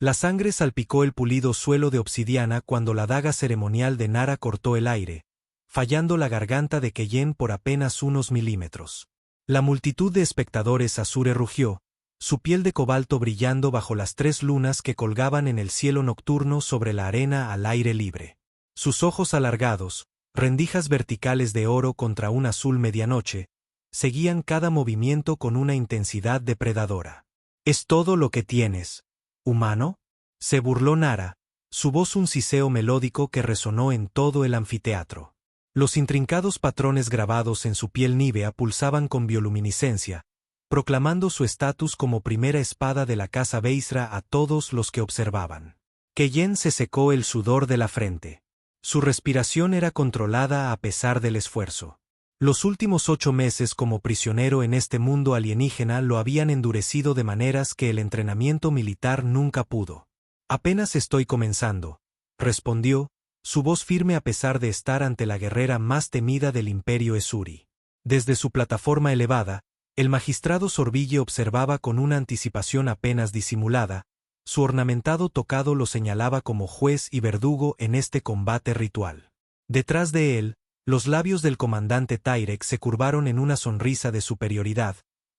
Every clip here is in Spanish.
La sangre salpicó el pulido suelo de obsidiana cuando la daga ceremonial de Nara cortó el aire, fallando la garganta de Keyen por apenas unos milímetros. La multitud de espectadores azure rugió, su piel de cobalto brillando bajo las 3 lunas que colgaban en el cielo nocturno sobre la arena al aire libre. Sus ojos alargados, rendijas verticales de oro contra un azul medianoche, seguían cada movimiento con una intensidad depredadora. «¿Es todo lo que tienes, humano?», se burló Nara, su voz un siseo melódico que resonó en todo el anfiteatro. Los intrincados patrones grabados en su piel nívea pulsaban con bioluminiscencia, proclamando su estatus como primera espada de la casa Beisra a todos los que observaban. Keyen se secó el sudor de la frente. Su respiración era controlada a pesar del esfuerzo. Los últimos 8 meses como prisionero en este mundo alienígena lo habían endurecido de maneras que el entrenamiento militar nunca pudo. «Apenas estoy comenzando», respondió, su voz firme a pesar de estar ante la guerrera más temida del Imperio Ezuri. Desde su plataforma elevada, el magistrado Sorbille observaba con una anticipación apenas disimulada, su ornamentado tocado lo señalaba como juez y verdugo en este combate ritual. Detrás de él, los labios del comandante Tyrek se curvaron en una sonrisa de superioridad,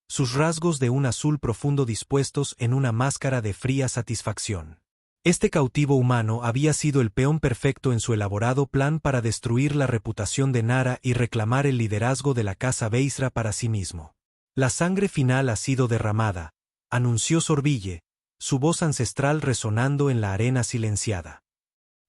sus rasgos de un azul profundo dispuestos en una máscara de fría satisfacción. Este cautivo humano había sido el peón perfecto en su elaborado plan para destruir la reputación de Nara y reclamar el liderazgo de la casa Beisra para sí mismo. «La sangre final ha sido derramada», anunció Sorbille, su voz ancestral resonando en la arena silenciada.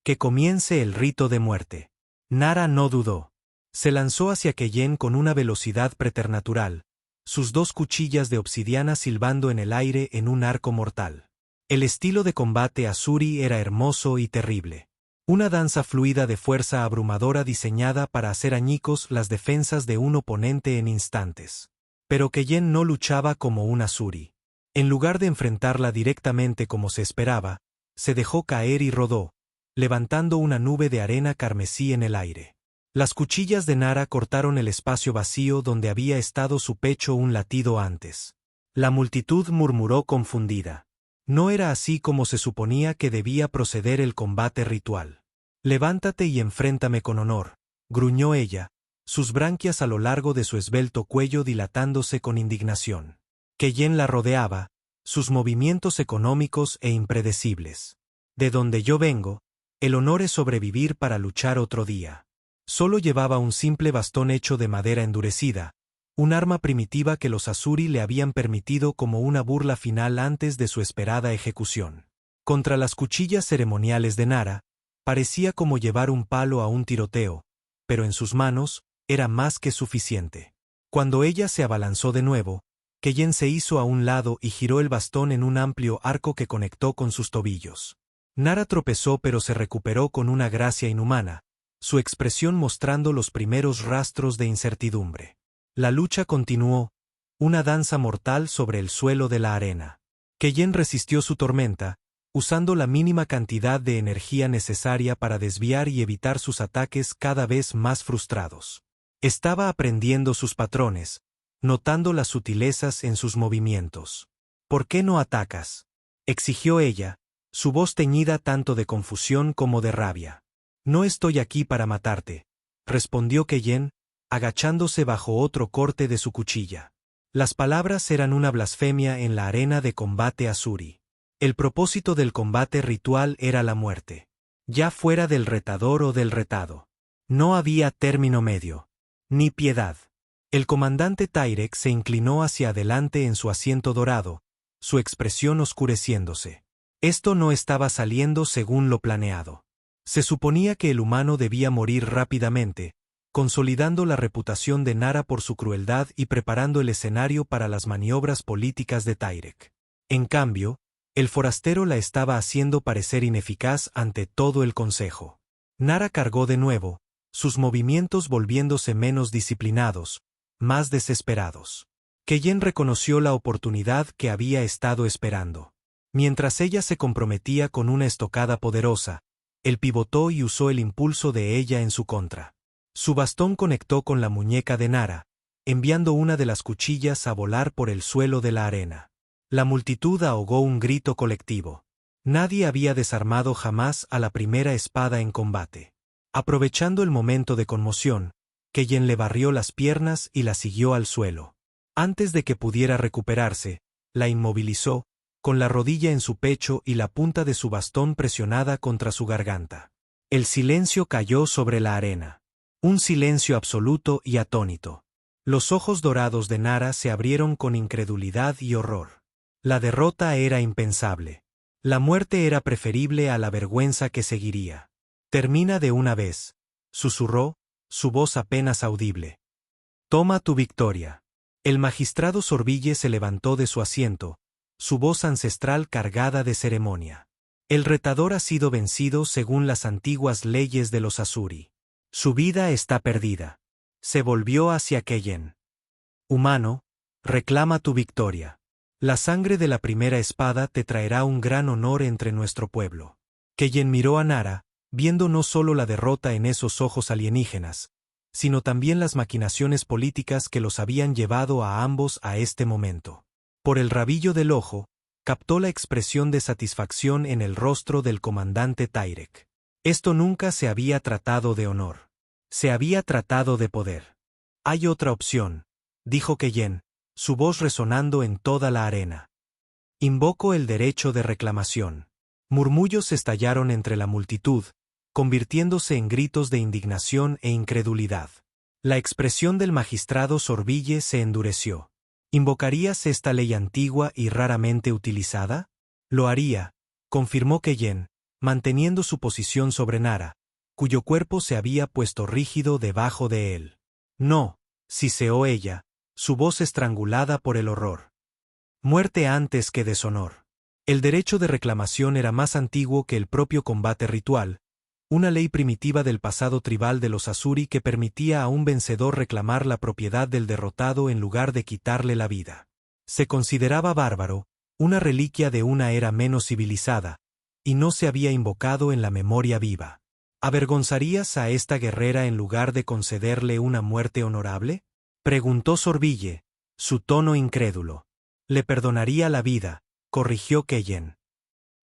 «Que comience el rito de muerte». Nara no dudó. Se lanzó hacia Keyen con una velocidad preternatural, sus 2 cuchillas de obsidiana silbando en el aire en un arco mortal. El estilo de combate azuri era hermoso y terrible. Una danza fluida de fuerza abrumadora diseñada para hacer añicos las defensas de un oponente en instantes. Pero Keyen no luchaba como un azuri. En lugar de enfrentarla directamente como se esperaba, se dejó caer y rodó, levantando una nube de arena carmesí en el aire. Las cuchillas de Nara cortaron el espacio vacío donde había estado su pecho un latido antes. La multitud murmuró confundida. No era así como se suponía que debía proceder el combate ritual. «Levántate y enfréntame con honor», gruñó ella, sus branquias a lo largo de su esbelto cuello dilatándose con indignación. Keyen la rodeaba, sus movimientos económicos e impredecibles. «De donde yo vengo, el honor es sobrevivir para luchar otro día». Solo llevaba un simple bastón hecho de madera endurecida, un arma primitiva que los azuri le habían permitido como una burla final antes de su esperada ejecución. Contra las cuchillas ceremoniales de Nara, parecía como llevar un palo a un tiroteo, pero en sus manos era más que suficiente. Cuando ella se abalanzó de nuevo, Keyen se hizo a un lado y giró el bastón en un amplio arco que conectó con sus tobillos. Nara tropezó pero se recuperó con una gracia inhumana, su expresión mostrando los primeros rastros de incertidumbre. La lucha continuó, una danza mortal sobre el suelo de la arena. Keyen resistió su tormenta, usando la mínima cantidad de energía necesaria para desviar y evitar sus ataques cada vez más frustrados. Estaba aprendiendo sus patrones, notando las sutilezas en sus movimientos. «¿Por qué no atacas?», exigió ella, su voz teñida tanto de confusión como de rabia. «No estoy aquí para matarte», respondió Keyen, agachándose bajo otro corte de su cuchilla. Las palabras eran una blasfemia en la arena de combate azuri. El propósito del combate ritual era la muerte. Ya fuera del retador o del retado. No había término medio. Ni piedad. El comandante Tyrek se inclinó hacia adelante en su asiento dorado, su expresión oscureciéndose. Esto no estaba saliendo según lo planeado. Se suponía que el humano debía morir rápidamente, consolidando la reputación de Nara por su crueldad y preparando el escenario para las maniobras políticas de Tyrek. En cambio, el forastero la estaba haciendo parecer ineficaz ante todo el consejo. Nara cargó de nuevo, sus movimientos volviéndose menos disciplinados, más desesperados. Keyen reconoció la oportunidad que había estado esperando. Mientras ella se comprometía con una estocada poderosa, él pivotó y usó el impulso de ella en su contra. Su bastón conectó con la muñeca de Nara, enviando una de las cuchillas a volar por el suelo de la arena. La multitud ahogó un grito colectivo. Nadie había desarmado jamás a la primera espada en combate. Aprovechando el momento de conmoción, Keyen le barrió las piernas y la siguió al suelo. Antes de que pudiera recuperarse, la inmovilizó, con la rodilla en su pecho y la punta de su bastón presionada contra su garganta. El silencio cayó sobre la arena. Un silencio absoluto y atónito. Los ojos dorados de Nara se abrieron con incredulidad y horror. La derrota era impensable. La muerte era preferible a la vergüenza que seguiría. «Termina de una vez», susurró, su voz apenas audible. «Toma tu victoria». El magistrado Sorville se levantó de su asiento, su voz ancestral cargada de ceremonia. «El retador ha sido vencido según las antiguas leyes de los Asuri. Su vida está perdida». Se volvió hacia Keyen. «Humano, reclama tu victoria. La sangre de la primera espada te traerá un gran honor entre nuestro pueblo». Keyen miró a Nara, viendo no solo la derrota en esos ojos alienígenas, sino también las maquinaciones políticas que los habían llevado a ambos a este momento. Por el rabillo del ojo, captó la expresión de satisfacción en el rostro del comandante Tyrek. Esto nunca se había tratado de honor. Se había tratado de poder. «Hay otra opción», dijo Keyen, su voz resonando en toda la arena. «Invoco el derecho de reclamación». Murmullos estallaron entre la multitud, convirtiéndose en gritos de indignación e incredulidad. La expresión del magistrado Sorville se endureció. «¿Invocarías esta ley antigua y raramente utilizada?» «Lo haría», confirmó Keyen, manteniendo su posición sobre Nara, cuyo cuerpo se había puesto rígido debajo de él. «No», siseó ella, su voz estrangulada por el horror. «Muerte antes que deshonor». El derecho de reclamación era más antiguo que el propio combate ritual, una ley primitiva del pasado tribal de los Asuri que permitía a un vencedor reclamar la propiedad del derrotado en lugar de quitarle la vida. Se consideraba bárbaro, una reliquia de una era menos civilizada, y no se había invocado en la memoria viva. «¿Avergonzarías a esta guerrera en lugar de concederle una muerte honorable?», preguntó Sorville, su tono incrédulo. «Le perdonaría la vida», corrigió Keyen.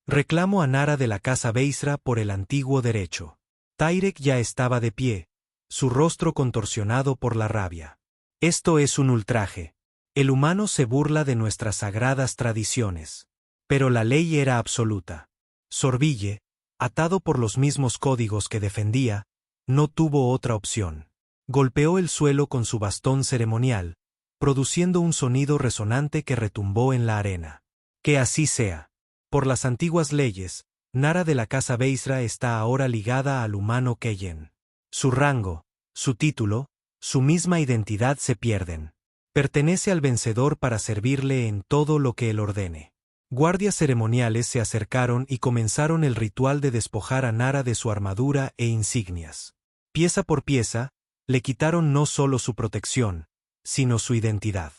«Reclamo a Nara de la casa Beisra por el antiguo derecho». Tyrek ya estaba de pie, su rostro contorsionado por la rabia. «Esto es un ultraje. El humano se burla de nuestras sagradas tradiciones». Pero la ley era absoluta. Sorville, atado por los mismos códigos que defendía, no tuvo otra opción. Golpeó el suelo con su bastón ceremonial, produciendo un sonido resonante que retumbó en la arena. «Que así sea. Por las antiguas leyes, Nara de la casa Beisra está ahora ligada al humano Keyen. Su rango, su título, su misma identidad se pierden. Pertenece al vencedor para servirle en todo lo que él ordene». Guardias ceremoniales se acercaron y comenzaron el ritual de despojar a Nara de su armadura e insignias. Pieza por pieza, le quitaron no solo su protección, sino su identidad.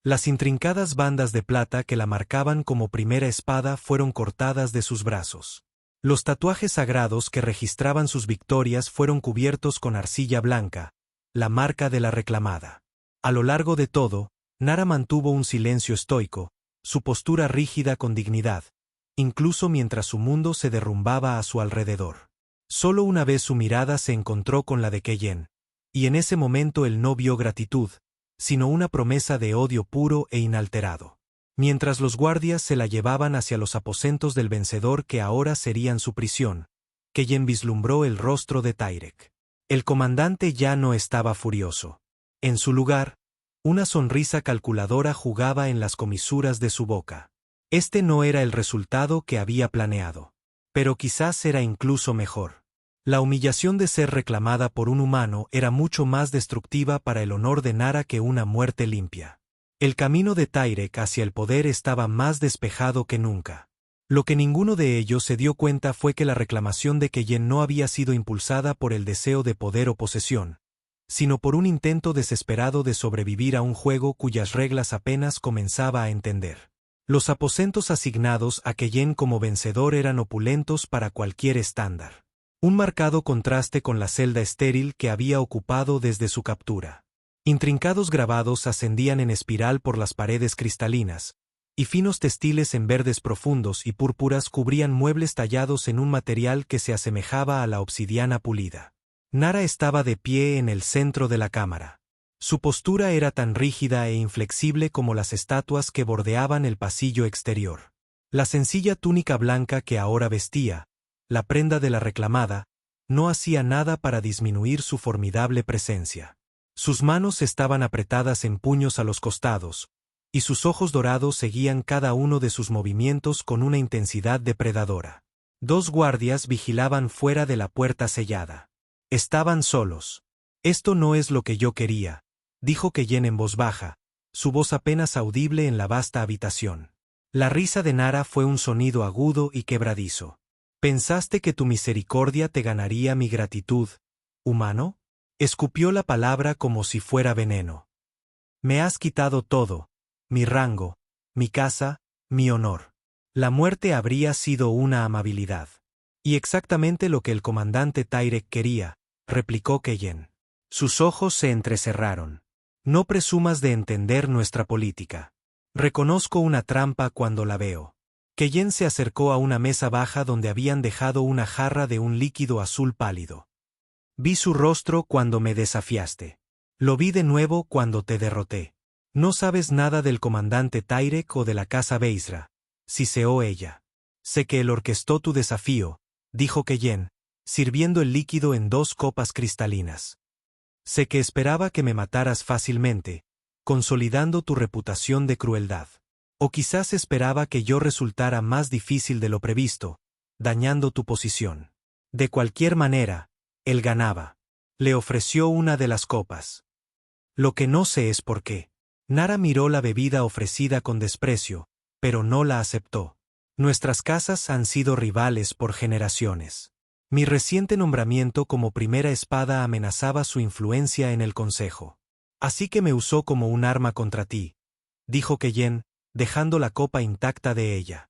Las intrincadas bandas de plata que la marcaban como primera espada fueron cortadas de sus brazos. Los tatuajes sagrados que registraban sus victorias fueron cubiertos con arcilla blanca, la marca de la reclamada. A lo largo de todo, Nara mantuvo un silencio estoico, su postura rígida con dignidad, incluso mientras su mundo se derrumbaba a su alrededor. Solo una vez su mirada se encontró con la de Keyen, y en ese momento él no vio gratitud, sino una promesa de odio puro e inalterado. Mientras los guardias se la llevaban hacia los aposentos del vencedor que ahora serían su prisión, Keyen vislumbró el rostro de Tyrek. El comandante ya no estaba furioso. En su lugar, una sonrisa calculadora jugaba en las comisuras de su boca. Este no era el resultado que había planeado. Pero quizás era incluso mejor. La humillación de ser reclamada por un humano era mucho más destructiva para el honor de Nara que una muerte limpia. El camino de Tyrek hacia el poder estaba más despejado que nunca. Lo que ninguno de ellos se dio cuenta fue que la reclamación de Keyen no había sido impulsada por el deseo de poder o posesión, sino por un intento desesperado de sobrevivir a un juego cuyas reglas apenas comenzaba a entender. Los aposentos asignados a Keyen como vencedor eran opulentos para cualquier estándar. Un marcado contraste con la celda estéril que había ocupado desde su captura. Intrincados grabados ascendían en espiral por las paredes cristalinas, y finos textiles en verdes profundos y púrpuras cubrían muebles tallados en un material que se asemejaba a la obsidiana pulida. Nara estaba de pie en el centro de la cámara. Su postura era tan rígida e inflexible como las estatuas que bordeaban el pasillo exterior. La sencilla túnica blanca que ahora vestía, la prenda de la reclamada, no hacía nada para disminuir su formidable presencia. Sus manos estaban apretadas en puños a los costados, y sus ojos dorados seguían cada uno de sus movimientos con una intensidad depredadora. 2 guardias vigilaban fuera de la puerta sellada. Estaban solos. «Esto no es lo que yo quería», dijo Keyen en voz baja, su voz apenas audible en la vasta habitación. La risa de Nara fue un sonido agudo y quebradizo. «¿Pensaste que tu misericordia te ganaría mi gratitud, humano?» Escupió la palabra como si fuera veneno. «Me has quitado todo, mi rango, mi casa, mi honor. La muerte habría sido una amabilidad». «Y exactamente lo que el comandante Tyrek quería», replicó Keyen. Sus ojos se entrecerraron. «No presumas de entender nuestra política. Reconozco una trampa cuando la veo». Keyen se acercó a una mesa baja donde habían dejado una jarra de un líquido azul pálido. «Vi su rostro cuando me desafiaste. Lo vi de nuevo cuando te derroté. No sabes nada del comandante Tyrek o de la casa Beisra», siseó ella. «Sé que él orquestó tu desafío», dijo Keyen, sirviendo el líquido en 2 copas cristalinas. «Sé que esperaba que me mataras fácilmente, consolidando tu reputación de crueldad. O quizás esperaba que yo resultara más difícil de lo previsto, dañando tu posición. De cualquier manera, él ganaba». Le ofreció una de las copas. «Lo que no sé es por qué». Nara miró la bebida ofrecida con desprecio, pero no la aceptó. «Nuestras casas han sido rivales por generaciones. Mi reciente nombramiento como primera espada amenazaba su influencia en el consejo. Así que me usó como un arma contra ti», dijo Keyen, dejando la copa intacta de ella.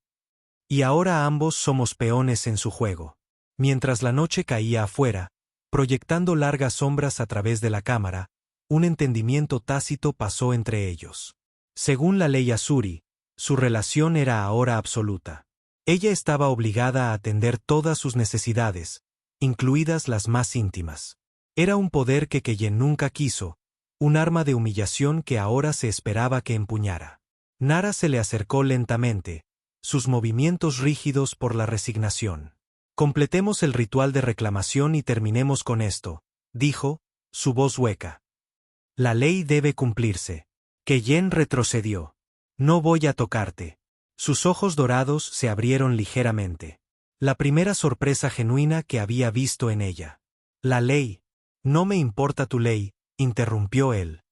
«Y ahora ambos somos peones en su juego». Mientras la noche caía afuera, proyectando largas sombras a través de la cámara, un entendimiento tácito pasó entre ellos. Según la ley Azuri, su relación era ahora absoluta. Ella estaba obligada a atender todas sus necesidades, incluidas las más íntimas. Era un poder que Keyen nunca quiso, un arma de humillación que ahora se esperaba que empuñara. Nara se le acercó lentamente, sus movimientos rígidos por la resignación. «Completemos el ritual de reclamación y terminemos con esto», dijo, su voz hueca. «La ley debe cumplirse». Keyen retrocedió. «No voy a tocarte». Sus ojos dorados se abrieron ligeramente. La primera sorpresa genuina que había visto en ella. «La ley. No me importa tu ley», interrumpió él.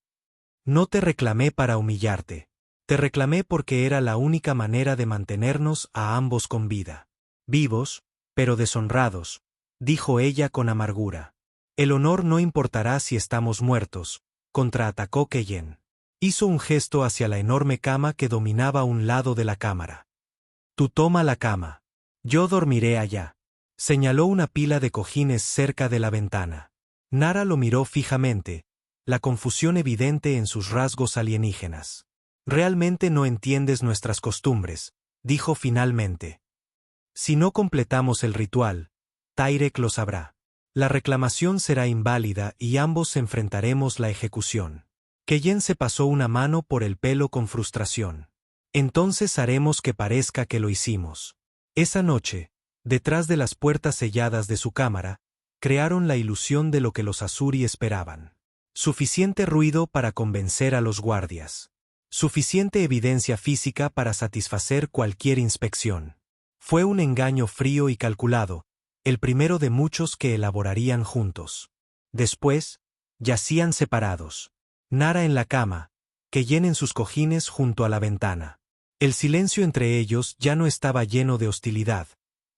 «No te reclamé para humillarte. Te reclamé porque era la única manera de mantenernos a ambos con vida. Vivos, pero deshonrados», dijo ella con amargura. «El honor no importará si estamos muertos», contraatacó Keyen. Hizo un gesto hacia la enorme cama que dominaba un lado de la cámara. «Tú toma la cama. Yo dormiré allá». Señaló una pila de cojines cerca de la ventana. Nara lo miró fijamente, la confusión evidente en sus rasgos alienígenas. «Realmente no entiendes nuestras costumbres», dijo finalmente. «Si no completamos el ritual, Tyrek lo sabrá. La reclamación será inválida y ambos enfrentaremos la ejecución». Keyen se pasó una mano por el pelo con frustración. «Entonces haremos que parezca que lo hicimos». Esa noche, detrás de las puertas selladas de su cámara, crearon la ilusión de lo que los Azuri esperaban. Suficiente ruido para convencer a los guardias. Suficiente evidencia física para satisfacer cualquier inspección. Fue un engaño frío y calculado, el primero de muchos que elaborarían juntos. Después, yacían separados. Nara en la cama, Keyen en sus cojines junto a la ventana. El silencio entre ellos ya no estaba lleno de hostilidad,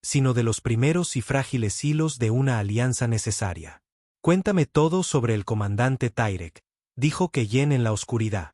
sino de los primeros y frágiles hilos de una alianza necesaria. «Cuéntame todo sobre el comandante Tyrek», dijo Keyen en la oscuridad.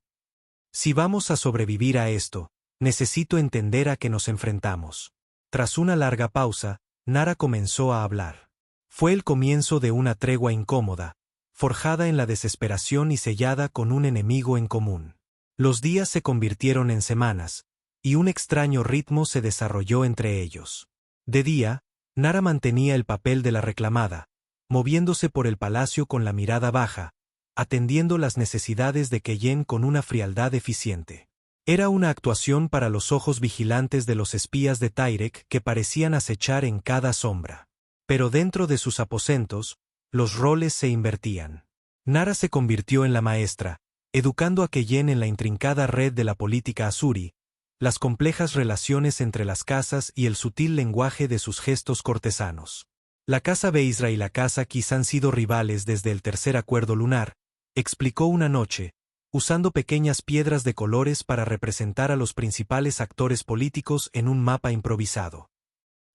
«Si vamos a sobrevivir a esto, necesito entender a qué nos enfrentamos». Tras una larga pausa, Nara comenzó a hablar. Fue el comienzo de una tregua incómoda, forjada en la desesperación y sellada con un enemigo en común. Los días se convirtieron en semanas, y un extraño ritmo se desarrolló entre ellos. De día, Nara mantenía el papel de la reclamada, moviéndose por el palacio con la mirada baja, atendiendo las necesidades de Keyen con una frialdad eficiente. Era una actuación para los ojos vigilantes de los espías de Tyrek que parecían acechar en cada sombra. Pero dentro de sus aposentos, los roles se invertían. Nara se convirtió en la maestra, educando a Keyen en la intrincada red de la política asuri, las complejas relaciones entre las casas y el sutil lenguaje de sus gestos cortesanos. La casa Beisra y la casa Kis han sido rivales desde el tercer acuerdo lunar, explicó una noche, usando pequeñas piedras de colores para representar a los principales actores políticos en un mapa improvisado.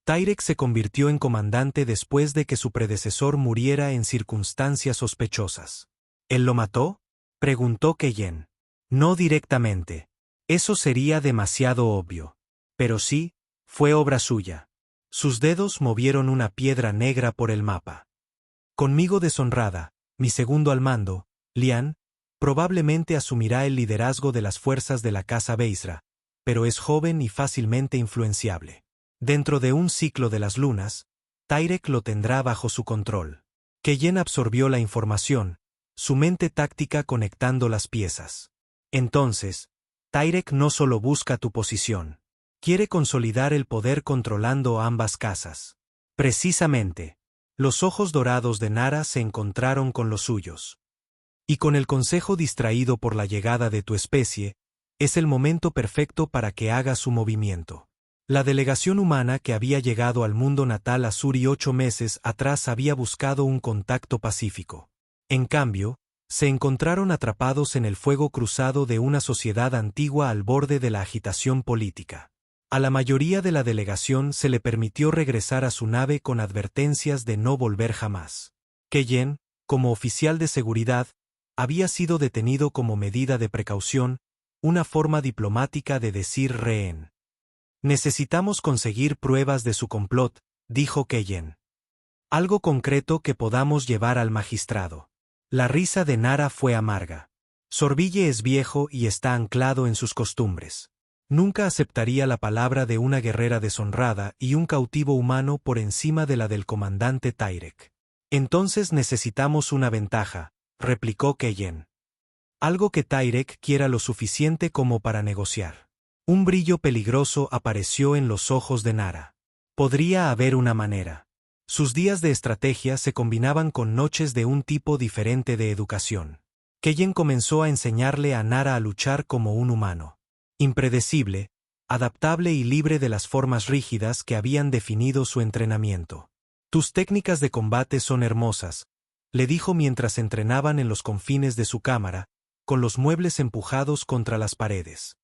Tyrek se convirtió en comandante después de que su predecesor muriera en circunstancias sospechosas. ¿Él lo mató?, preguntó Keyen. No directamente. Eso sería demasiado obvio. Pero sí, fue obra suya. Sus dedos movieron una piedra negra por el mapa. Conmigo deshonrada, mi segundo al mando, Lian, probablemente asumirá el liderazgo de las fuerzas de la casa Beisra, pero es joven y fácilmente influenciable. Dentro de un ciclo de las lunas, Tyrek lo tendrá bajo su control. Keyen absorbió la información, su mente táctica conectando las piezas. Entonces, Tyrek no solo busca tu posición. Quiere consolidar el poder controlando ambas casas. Precisamente. Los ojos dorados de Nara se encontraron con los suyos. Y con el consejo distraído por la llegada de tu especie, es el momento perfecto para que haga su movimiento. La delegación humana que había llegado al mundo natal Asuri 8 meses atrás había buscado un contacto pacífico. En cambio, se encontraron atrapados en el fuego cruzado de una sociedad antigua al borde de la agitación política. A la mayoría de la delegación se le permitió regresar a su nave con advertencias de no volver jamás. Keyen, como oficial de seguridad, había sido detenido como medida de precaución, una forma diplomática de decir rehén. Necesitamos conseguir pruebas de su complot, dijo Keyen. Algo concreto que podamos llevar al magistrado. La risa de Nara fue amarga. Sorbille es viejo y está anclado en sus costumbres. Nunca aceptaría la palabra de una guerrera deshonrada y un cautivo humano por encima de la del comandante Tyrek. Entonces necesitamos una ventaja, replicó Keyen. Algo que Tyrek quiera lo suficiente como para negociar. Un brillo peligroso apareció en los ojos de Nara. Podría haber una manera. Sus días de estrategia se combinaban con noches de un tipo diferente de educación. Keyen comenzó a enseñarle a Nara a luchar como un humano. Impredecible, adaptable y libre de las formas rígidas que habían definido su entrenamiento. Tus técnicas de combate son hermosas, le dijo mientras entrenaban en los confines de su cámara, con los muebles empujados contra las paredes.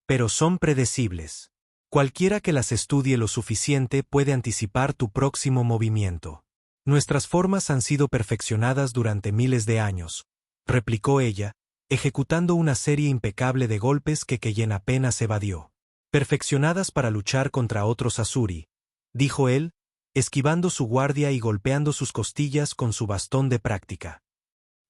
Pero son predecibles. Cualquiera que las estudie lo suficiente puede anticipar tu próximo movimiento. Nuestras formas han sido perfeccionadas durante miles de años, replicó ella, ejecutando una serie impecable de golpes que Keyen apenas evadió. Perfeccionadas para luchar contra otros Asuri, dijo él, esquivando su guardia y golpeando sus costillas con su bastón de práctica.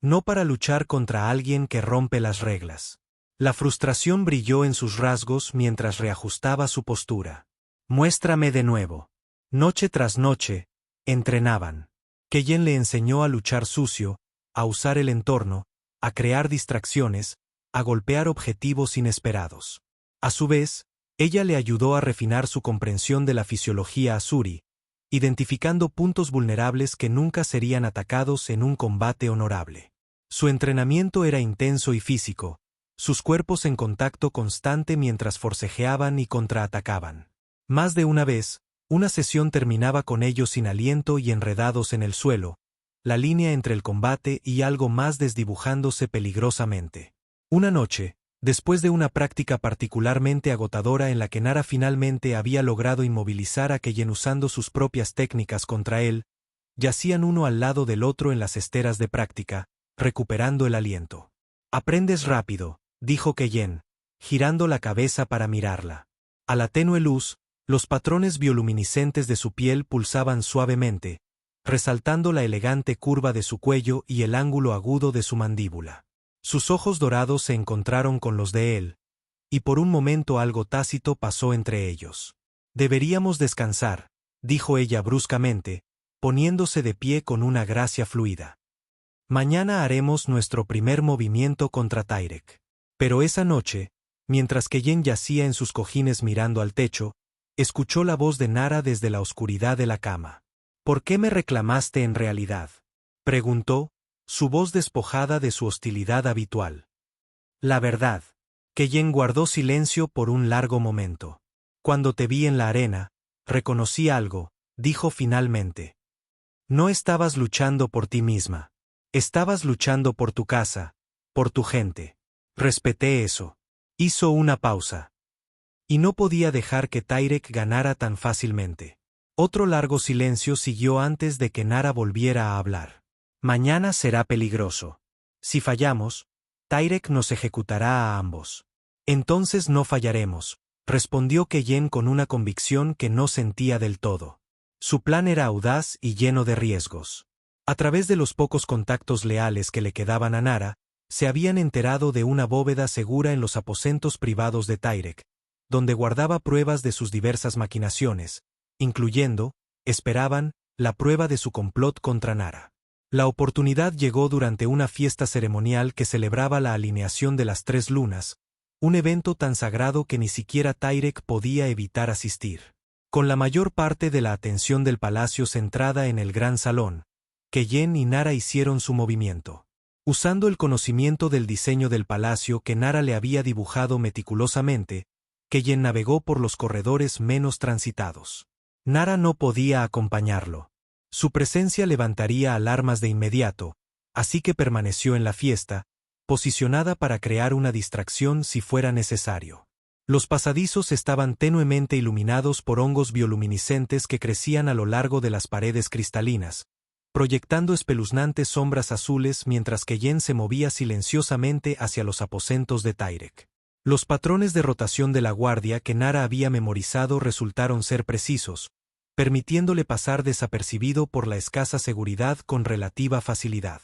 No para luchar contra alguien que rompe las reglas. La frustración brilló en sus rasgos mientras reajustaba su postura. Muéstrame de nuevo. Noche tras noche, entrenaban. Keyen le enseñó a luchar sucio, a usar el entorno, a crear distracciones, a golpear objetivos inesperados. A su vez, ella le ayudó a refinar su comprensión de la fisiología asuri, identificando puntos vulnerables que nunca serían atacados en un combate honorable. Su entrenamiento era intenso y físico, sus cuerpos en contacto constante mientras forcejeaban y contraatacaban. Más de una vez, una sesión terminaba con ellos sin aliento y enredados en el suelo, la línea entre el combate y algo más desdibujándose peligrosamente. Una noche, después de una práctica particularmente agotadora en la que Nara finalmente había logrado inmovilizar a Keyen usando sus propias técnicas contra él, yacían uno al lado del otro en las esteras de práctica, recuperando el aliento. Aprendes rápido, dijo Keyen, girando la cabeza para mirarla. A la tenue luz, los patrones bioluminiscentes de su piel pulsaban suavemente, resaltando la elegante curva de su cuello y el ángulo agudo de su mandíbula. Sus ojos dorados se encontraron con los de él, y por un momento algo tácito pasó entre ellos. Deberíamos descansar, dijo ella bruscamente, poniéndose de pie con una gracia fluida. Mañana haremos nuestro primer movimiento contra Tyrek. Pero esa noche, mientras Keyen yacía en sus cojines mirando al techo, escuchó la voz de Nara desde la oscuridad de la cama. ¿Por qué me reclamaste en realidad?, preguntó, su voz despojada de su hostilidad habitual. La verdad. Keyen guardó silencio por un largo momento. Cuando te vi en la arena, reconocí algo, dijo finalmente. No estabas luchando por ti misma. Estabas luchando por tu casa, por tu gente. Respeté eso. Hizo una pausa. Y no podía dejar que Tyrek ganara tan fácilmente. Otro largo silencio siguió antes de que Nara volviera a hablar. Mañana será peligroso. Si fallamos, Tyrek nos ejecutará a ambos. Entonces no fallaremos, respondió Keyen con una convicción que no sentía del todo. Su plan era audaz y lleno de riesgos. A través de los pocos contactos leales que le quedaban a Nara, se habían enterado de una bóveda segura en los aposentos privados de Tyrek, donde guardaba pruebas de sus diversas maquinaciones, incluyendo, esperaban, la prueba de su complot contra Nara. La oportunidad llegó durante una fiesta ceremonial que celebraba la alineación de las 3 lunas, un evento tan sagrado que ni siquiera Tyrek podía evitar asistir. Con la mayor parte de la atención del palacio centrada en el gran salón, Keyen y Nara hicieron su movimiento. Usando el conocimiento del diseño del palacio que Nara le había dibujado meticulosamente, Keyen navegó por los corredores menos transitados. Nara no podía acompañarlo. Su presencia levantaría alarmas de inmediato, así que permaneció en la fiesta, posicionada para crear una distracción si fuera necesario. Los pasadizos estaban tenuemente iluminados por hongos bioluminiscentes que crecían a lo largo de las paredes cristalinas, proyectando espeluznantes sombras azules mientras Keyen se movía silenciosamente hacia los aposentos de Tyrek. Los patrones de rotación de la guardia que Nara había memorizado resultaron ser precisos, permitiéndole pasar desapercibido por la escasa seguridad con relativa facilidad.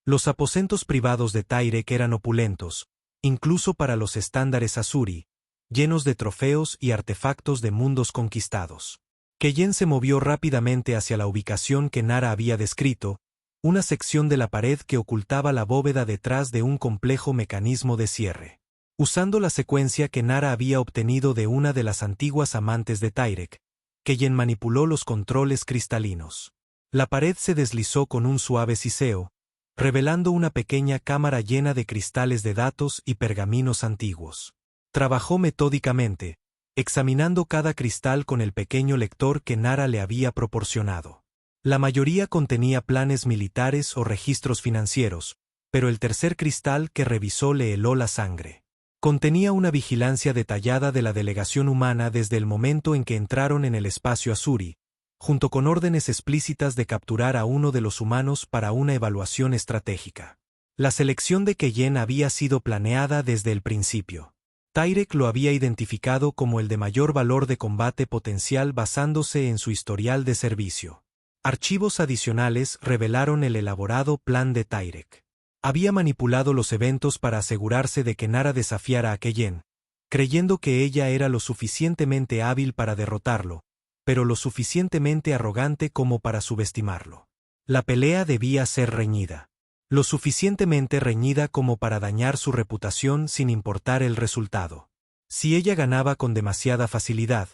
Los aposentos privados de Tyrek eran opulentos, incluso para los estándares Azuri, llenos de trofeos y artefactos de mundos conquistados. Keyen se movió rápidamente hacia la ubicación que Nara había descrito, una sección de la pared que ocultaba la bóveda detrás de un complejo mecanismo de cierre. Usando la secuencia que Nara había obtenido de una de las antiguas amantes de Tyrek, Keyen manipuló los controles cristalinos. La pared se deslizó con un suave siseo, revelando una pequeña cámara llena de cristales de datos y pergaminos antiguos. Trabajó metódicamente, examinando cada cristal con el pequeño lector que Nara le había proporcionado. La mayoría contenía planes militares o registros financieros, pero el tercer cristal que revisó le heló la sangre. Contenía una vigilancia detallada de la delegación humana desde el momento en que entraron en el espacio Azuri, junto con órdenes explícitas de capturar a uno de los humanos para una evaluación estratégica. La selección de Keyen había sido planeada desde el principio. Tyrek lo había identificado como el de mayor valor de combate potencial basándose en su historial de servicio. Archivos adicionales revelaron el elaborado plan de Tyrek. Había manipulado los eventos para asegurarse de que Nara desafiara a Keyen, creyendo que ella era lo suficientemente hábil para derrotarlo, pero lo suficientemente arrogante como para subestimarlo. La pelea debía ser reñida. Lo suficientemente reñida como para dañar su reputación sin importar el resultado. Si ella ganaba con demasiada facilidad,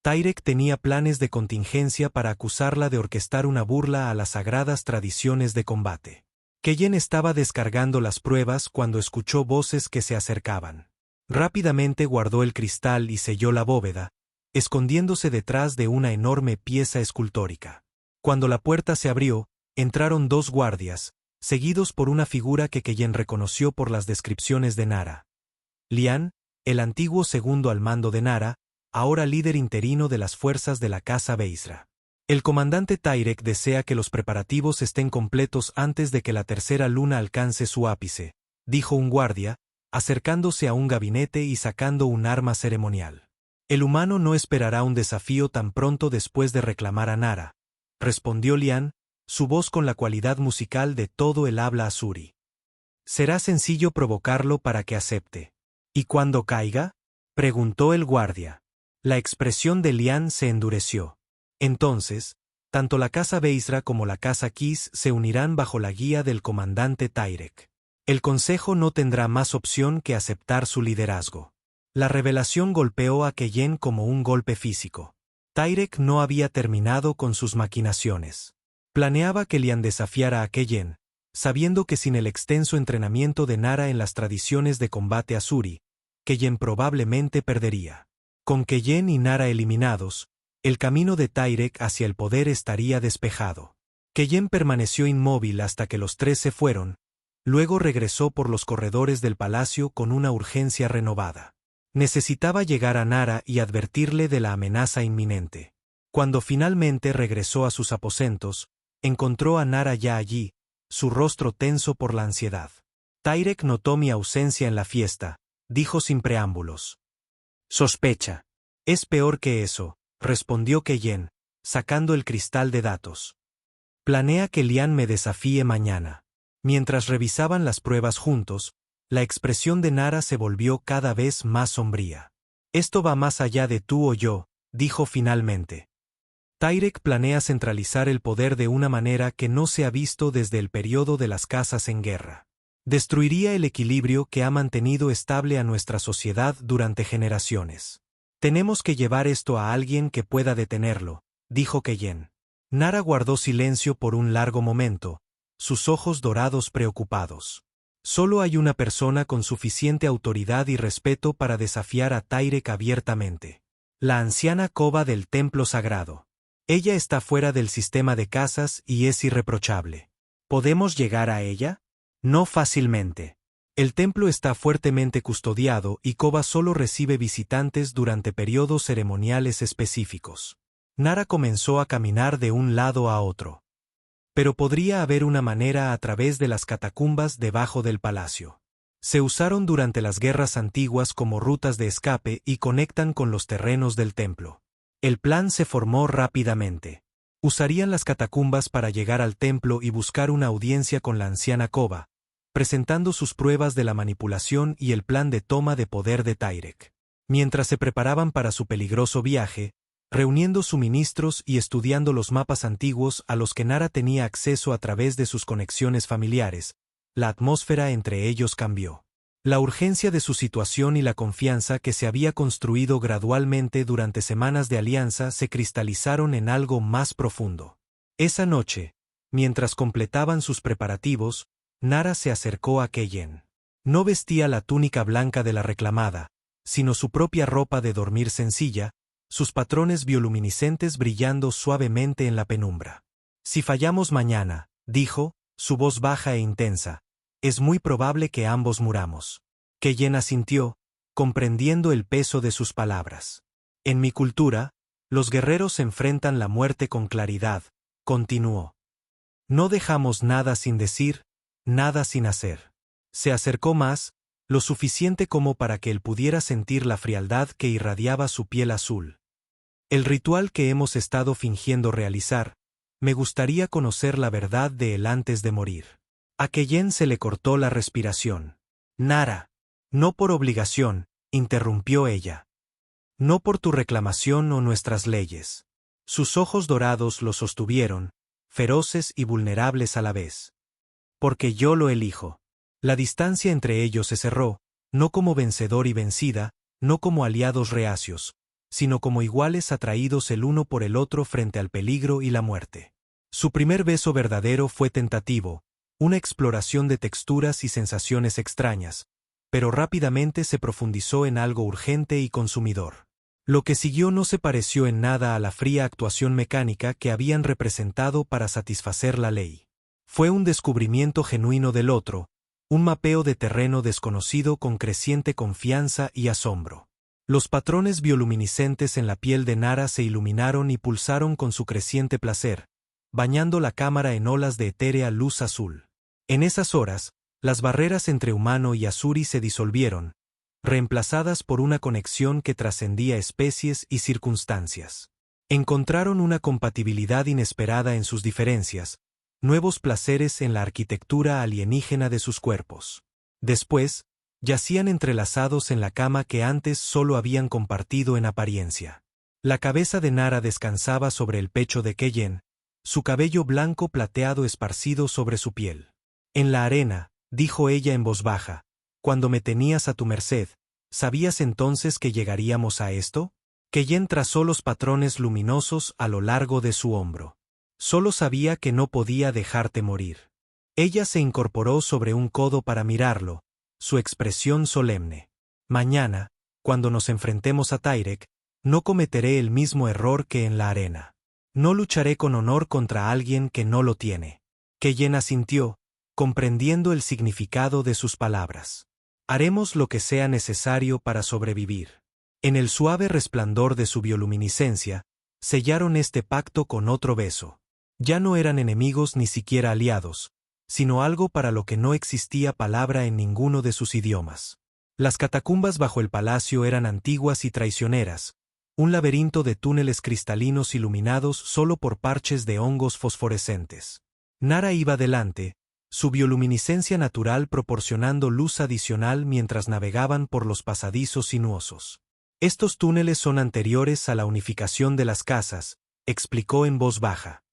Tyrek tenía planes de contingencia para acusarla de orquestar una burla a las sagradas tradiciones de combate. Keyen estaba descargando las pruebas cuando escuchó voces que se acercaban. Rápidamente guardó el cristal y selló la bóveda, escondiéndose detrás de una enorme pieza escultórica. Cuando la puerta se abrió, entraron 2 guardias, seguidos por una figura que Keyen reconoció por las descripciones de Nara. Lian, el antiguo segundo al mando de Nara, ahora líder interino de las fuerzas de la Casa Beisra. El comandante Tyrek desea que los preparativos estén completos antes de que la tercera luna alcance su ápice, dijo un guardia, acercándose a un gabinete y sacando un arma ceremonial. El humano no esperará un desafío tan pronto después de reclamar a Nara, respondió Lian, su voz con la cualidad musical de todo el habla azuri. Será sencillo provocarlo para que acepte. ¿Y cuando caiga? preguntó el guardia. La expresión de Lian se endureció. Entonces, tanto la casa Beisra como la casa Kiss se unirán bajo la guía del comandante Tyrek. El consejo no tendrá más opción que aceptar su liderazgo. La revelación golpeó a Keyen como un golpe físico. Tyrek no había terminado con sus maquinaciones. Planeaba que Lian desafiara a Keyen, sabiendo que sin el extenso entrenamiento de Nara en las tradiciones de combate Asuri, Keyen probablemente perdería. Con Keyen y Nara eliminados, el camino de Tyrek hacia el poder estaría despejado. Keyen permaneció inmóvil hasta que los tres se fueron, luego regresó por los corredores del palacio con una urgencia renovada. Necesitaba llegar a Nara y advertirle de la amenaza inminente. Cuando finalmente regresó a sus aposentos, encontró a Nara ya allí, su rostro tenso por la ansiedad. Tyrek notó mi ausencia en la fiesta, dijo sin preámbulos. Sospecha. Es peor que eso, respondió Keyen, sacando el cristal de datos. Planea que Lian me desafíe mañana. Mientras revisaban las pruebas juntos, la expresión de Nara se volvió cada vez más sombría. Esto va más allá de tú o yo, dijo finalmente. Tyrek planea centralizar el poder de una manera que no se ha visto desde el periodo de las casas en guerra. Destruiría el equilibrio que ha mantenido estable a nuestra sociedad durante generaciones. Tenemos que llevar esto a alguien que pueda detenerlo, dijo Keyen. Nara guardó silencio por un largo momento, sus ojos dorados preocupados. Solo hay una persona con suficiente autoridad y respeto para desafiar a Tyrek abiertamente. La anciana Koba del templo sagrado. Ella está fuera del sistema de casas y es irreprochable. ¿Podemos llegar a ella? No fácilmente. El templo está fuertemente custodiado y Koba solo recibe visitantes durante periodos ceremoniales específicos. Nara comenzó a caminar de un lado a otro. Pero podría haber una manera a través de las catacumbas debajo del palacio. Se usaron durante las guerras antiguas como rutas de escape y conectan con los terrenos del templo. El plan se formó rápidamente. Usarían las catacumbas para llegar al templo y buscar una audiencia con la anciana Koba, presentando sus pruebas de la manipulación y el plan de toma de poder de Tyrek. Mientras se preparaban para su peligroso viaje, reuniendo suministros y estudiando los mapas antiguos a los que Nara tenía acceso a través de sus conexiones familiares, la atmósfera entre ellos cambió. La urgencia de su situación y la confianza que se había construido gradualmente durante semanas de alianza se cristalizaron en algo más profundo. Esa noche, mientras completaban sus preparativos, Nara se acercó a Keyen. No vestía la túnica blanca de la reclamada, sino su propia ropa de dormir sencilla, sus patrones bioluminiscentes brillando suavemente en la penumbra. Si fallamos mañana, dijo, su voz baja e intensa, es muy probable que ambos muramos. Keyen asintió, comprendiendo el peso de sus palabras. En mi cultura, los guerreros enfrentan la muerte con claridad, continuó. No dejamos nada sin decir, nada sin hacer. Se acercó más, lo suficiente como para que él pudiera sentir la frialdad que irradiaba su piel azul. El ritual que hemos estado fingiendo realizar, me gustaría conocer la verdad de él antes de morir. A Keyen se le cortó la respiración. Nara. No por obligación, interrumpió ella. No por tu reclamación o nuestras leyes. Sus ojos dorados lo sostuvieron, feroces y vulnerables a la vez. Porque yo lo elijo. La distancia entre ellos se cerró, no como vencedor y vencida, no como aliados reacios, sino como iguales atraídos el uno por el otro frente al peligro y la muerte. Su primer beso verdadero fue tentativo, una exploración de texturas y sensaciones extrañas, pero rápidamente se profundizó en algo urgente y consumidor. Lo que siguió no se pareció en nada a la fría actuación mecánica que habían representado para satisfacer la ley. Fue un descubrimiento genuino del otro, un mapeo de terreno desconocido con creciente confianza y asombro. Los patrones bioluminiscentes en la piel de Nara se iluminaron y pulsaron con su creciente placer, bañando la cámara en olas de etérea luz azul. En esas horas, las barreras entre humano y Asuri se disolvieron, reemplazadas por una conexión que trascendía especies y circunstancias. Encontraron una compatibilidad inesperada en sus diferencias, nuevos placeres en la arquitectura alienígena de sus cuerpos. Después, Yacían entrelazados en la cama que antes solo habían compartido en apariencia. La cabeza de Nara descansaba sobre el pecho de Keyen, su cabello blanco plateado esparcido sobre su piel. En la arena, dijo ella en voz baja, cuando me tenías a tu merced, ¿sabías entonces que llegaríamos a esto? Keyen trazó los patrones luminosos a lo largo de su hombro. Solo sabía que no podía dejarte morir. Ella se incorporó sobre un codo para mirarlo, su expresión solemne. Mañana, cuando nos enfrentemos a Tyrek, no cometeré el mismo error que en la arena. No lucharé con honor contra alguien que no lo tiene. Keyen asintió, comprendiendo el significado de sus palabras. Haremos lo que sea necesario para sobrevivir. En el suave resplandor de su bioluminiscencia, sellaron este pacto con otro beso. Ya no eran enemigos ni siquiera aliados, sino algo para lo que no existía palabra en ninguno de sus idiomas. Las catacumbas bajo el palacio eran antiguas y traicioneras, un laberinto de túneles cristalinos iluminados solo por parches de hongos fosforescentes. Nara iba delante, su bioluminiscencia natural proporcionando luz adicional mientras navegaban por los pasadizos sinuosos. Estos túneles son anteriores a la unificación de las casas, explicó en voz baja.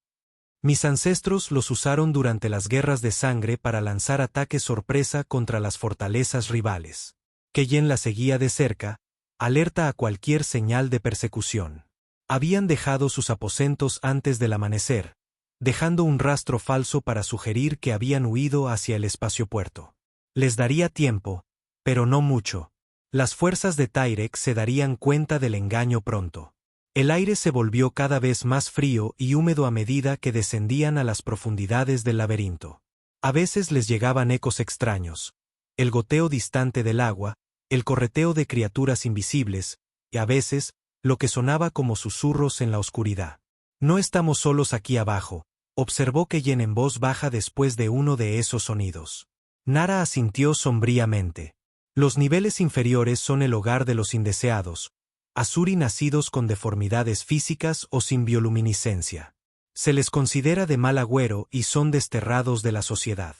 Mis ancestros los usaron durante las guerras de sangre para lanzar ataques sorpresa contra las fortalezas rivales. Keyen la seguía de cerca, alerta a cualquier señal de persecución. Habían dejado sus aposentos antes del amanecer, dejando un rastro falso para sugerir que habían huido hacia el espaciopuerto. Les daría tiempo, pero no mucho. Las fuerzas de Tyrek se darían cuenta del engaño pronto. El aire se volvió cada vez más frío y húmedo a medida que descendían a las profundidades del laberinto. A veces les llegaban ecos extraños, el goteo distante del agua, el correteo de criaturas invisibles, y a veces, lo que sonaba como susurros en la oscuridad. No estamos solos aquí abajo, observó Keyen en voz baja después de uno de esos sonidos. Nara asintió sombríamente. Los niveles inferiores son el hogar de los indeseados, Asuri nacidos con deformidades físicas o sin bioluminiscencia. Se les considera de mal agüero y son desterrados de la sociedad.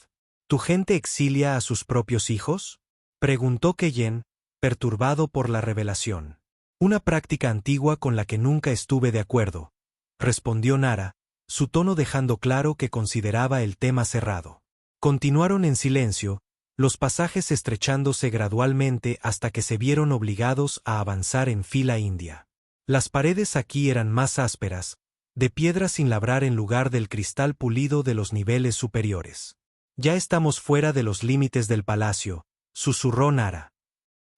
¿Tu gente exilia a sus propios hijos?, preguntó Keyen, perturbado por la revelación. Una práctica antigua con la que nunca estuve de acuerdo, respondió Nara, su tono dejando claro que consideraba el tema cerrado. Continuaron en silencio, los pasajes estrechándose gradualmente hasta que se vieron obligados a avanzar en fila india. Las paredes aquí eran más ásperas, de piedra sin labrar en lugar del cristal pulido de los niveles superiores. Ya estamos fuera de los límites del palacio, susurró Nara.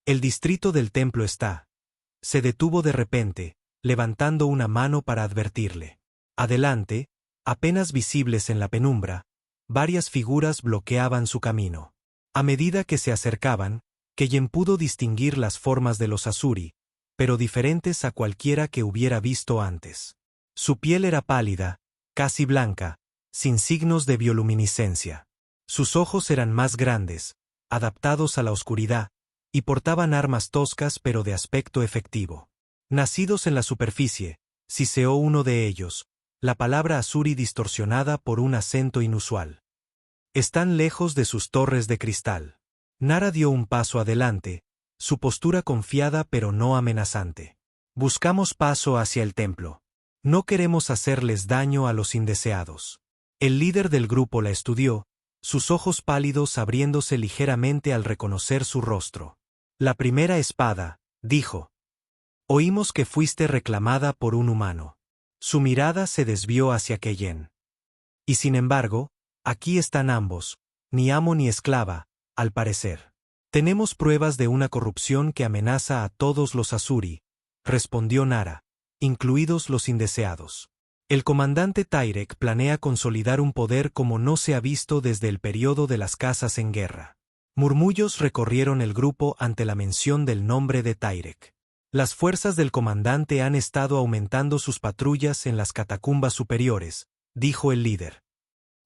El distrito del templo está. Se detuvo de repente, levantando una mano para advertirle. Adelante, apenas visibles en la penumbra, varias figuras bloqueaban su camino. A medida que se acercaban, Keyen pudo distinguir las formas de los Asuri, pero diferentes a cualquiera que hubiera visto antes. Su piel era pálida, casi blanca, sin signos de bioluminiscencia. Sus ojos eran más grandes, adaptados a la oscuridad, y portaban armas toscas pero de aspecto efectivo. Nacidos en la superficie, siseó uno de ellos, la palabra Asuri distorsionada por un acento inusual. Están lejos de sus torres de cristal. Nara dio un paso adelante, su postura confiada pero no amenazante. Buscamos paso hacia el templo. No queremos hacerles daño a los indeseados. El líder del grupo la estudió, sus ojos pálidos abriéndose ligeramente al reconocer su rostro. La primera espada, dijo. Oímos que fuiste reclamada por un humano. Su mirada se desvió hacia Keyen. Y sin embargo, aquí están ambos, ni amo ni esclava, al parecer. Tenemos pruebas de una corrupción que amenaza a todos los Asuri, respondió Nara, incluidos los indeseados. El comandante Tyrek planea consolidar un poder como no se ha visto desde el periodo de las casas en guerra. Murmullos recorrieron el grupo ante la mención del nombre de Tyrek. Las fuerzas del comandante han estado aumentando sus patrullas en las catacumbas superiores, dijo el líder.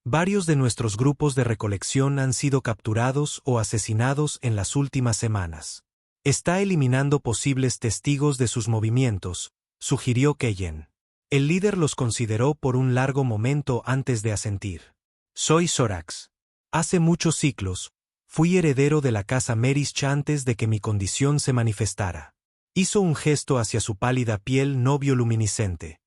Varios de nuestros grupos de recolección han sido capturados o asesinados en las últimas semanas. Está eliminando posibles testigos de sus movimientos, sugirió Keyen. El líder los consideró por un largo momento antes de asentir. Soy Zorax. Hace muchos ciclos, Fui heredero de la casa Merish antes de que mi condición se manifestara. Hizo un gesto hacia su pálida piel no bioluminiscente.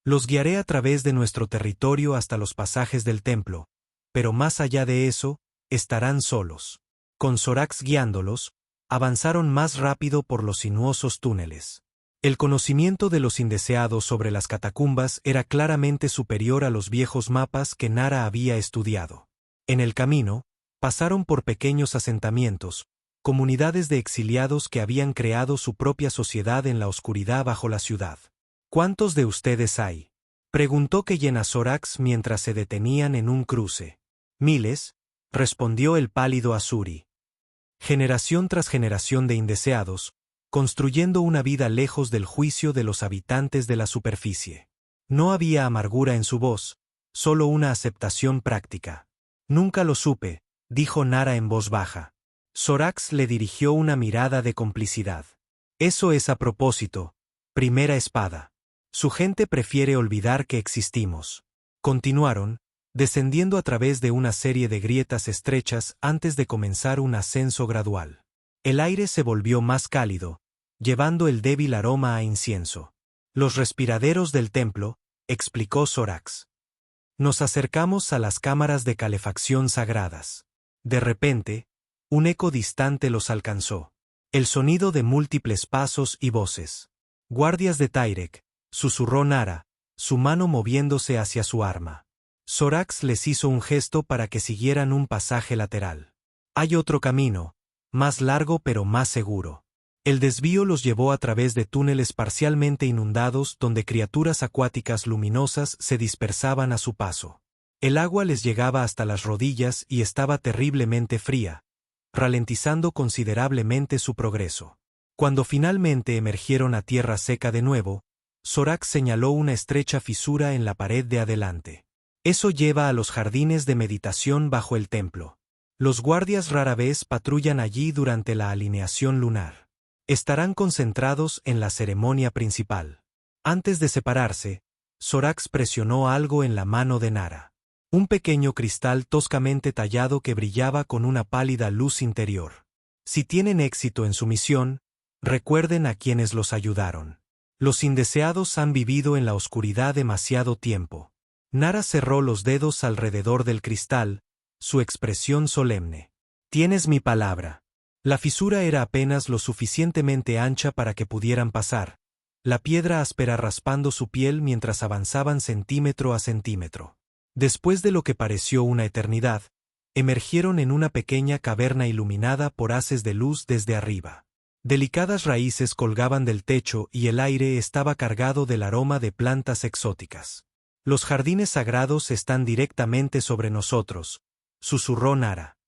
Los guiaré a través de nuestro territorio hasta los pasajes del templo, pero más allá de eso, estarán solos. Con Sorax guiándolos, avanzaron más rápido por los sinuosos túneles. El conocimiento de los indeseados sobre las catacumbas era claramente superior a los viejos mapas que Nara había estudiado. En el camino, pasaron por pequeños asentamientos, comunidades de exiliados que habían creado su propia sociedad en la oscuridad bajo la ciudad. ¿Cuántos de ustedes hay?, preguntó Keyen a Sorax mientras se detenían en un cruce. Miles, respondió el pálido Azuri. Generación tras generación de indeseados, construyendo una vida lejos del juicio de los habitantes de la superficie. No había amargura en su voz, solo una aceptación práctica. Nunca lo supe, dijo Nara en voz baja. Sorax le dirigió una mirada de complicidad. Eso es a propósito, primera espada. Su gente prefiere olvidar que existimos. Continuaron, descendiendo a través de una serie de grietas estrechas antes de comenzar un ascenso gradual. El aire se volvió más cálido, llevando el débil aroma a incienso. Los respiraderos del templo, explicó Sorax. Nos acercamos a las cámaras de calefacción sagradas. De repente, un eco distante los alcanzó. El sonido de múltiples pasos y voces. Guardias de Tyrek, susurró Nara, su mano moviéndose hacia su arma. Sorax les hizo un gesto para que siguieran un pasaje lateral. Hay otro camino, más largo pero más seguro. El desvío los llevó a través de túneles parcialmente inundados donde criaturas acuáticas luminosas se dispersaban a su paso. El agua les llegaba hasta las rodillas y estaba terriblemente fría, ralentizando considerablemente su progreso. Cuando finalmente emergieron a tierra seca de nuevo, Sorax señaló una estrecha fisura en la pared de adelante. Eso lleva a los jardines de meditación bajo el templo. Los guardias rara vez patrullan allí durante la alineación lunar. Estarán concentrados en la ceremonia principal. Antes de separarse, Sorax presionó algo en la mano de Nara. Un pequeño cristal toscamente tallado que brillaba con una pálida luz interior. Si tienen éxito en su misión, recuerden a quienes los ayudaron. Los indeseados han vivido en la oscuridad demasiado tiempo. Nara cerró los dedos alrededor del cristal, su expresión solemne. Tienes mi palabra. La fisura era apenas lo suficientemente ancha para que pudieran pasar, la piedra áspera raspando su piel mientras avanzaban centímetro a centímetro. Después de lo que pareció una eternidad, emergieron en una pequeña caverna iluminada por haces de luz desde arriba. Delicadas raíces colgaban del techo y el aire estaba cargado del aroma de plantas exóticas. Los jardines sagrados están directamente sobre nosotros, susurró Nara.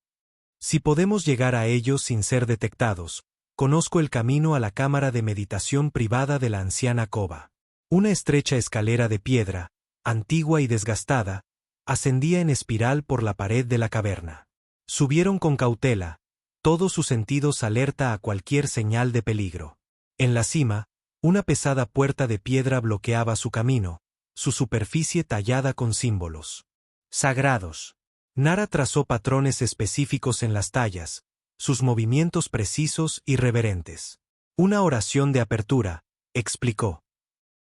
Si podemos llegar a ellos sin ser detectados, conozco el camino a la cámara de meditación privada de la anciana Koba. Una estrecha escalera de piedra, antigua y desgastada, ascendía en espiral por la pared de la caverna. Subieron con cautela, todos sus sentidos alerta a cualquier señal de peligro. En la cima, una pesada puerta de piedra bloqueaba su camino, su superficie tallada con símbolos sagrados. Nara trazó patrones específicos en las tallas, sus movimientos precisos y reverentes. Una oración de apertura, explicó.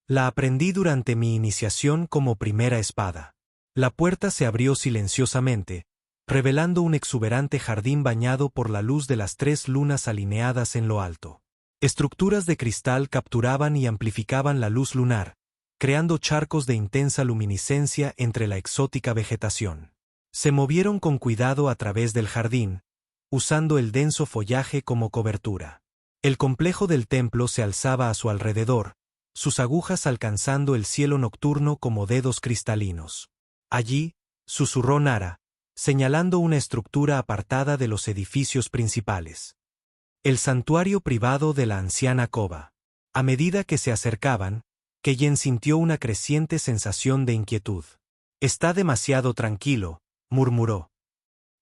La aprendí durante mi iniciación como primera espada. La puerta se abrió silenciosamente, revelando un exuberante jardín bañado por la luz de las 3 lunas alineadas en lo alto. Estructuras de cristal capturaban y amplificaban la luz lunar, creando charcos de intensa luminiscencia entre la exótica vegetación. Se movieron con cuidado a través del jardín, usando el denso follaje como cobertura. El complejo del templo se alzaba a su alrededor, sus agujas alcanzando el cielo nocturno como dedos cristalinos. Allí, susurró Nara, señalando una estructura apartada de los edificios principales. El santuario privado de la anciana Koba. A medida que se acercaban, Keyen sintió una creciente sensación de inquietud. Está demasiado tranquilo, murmuró.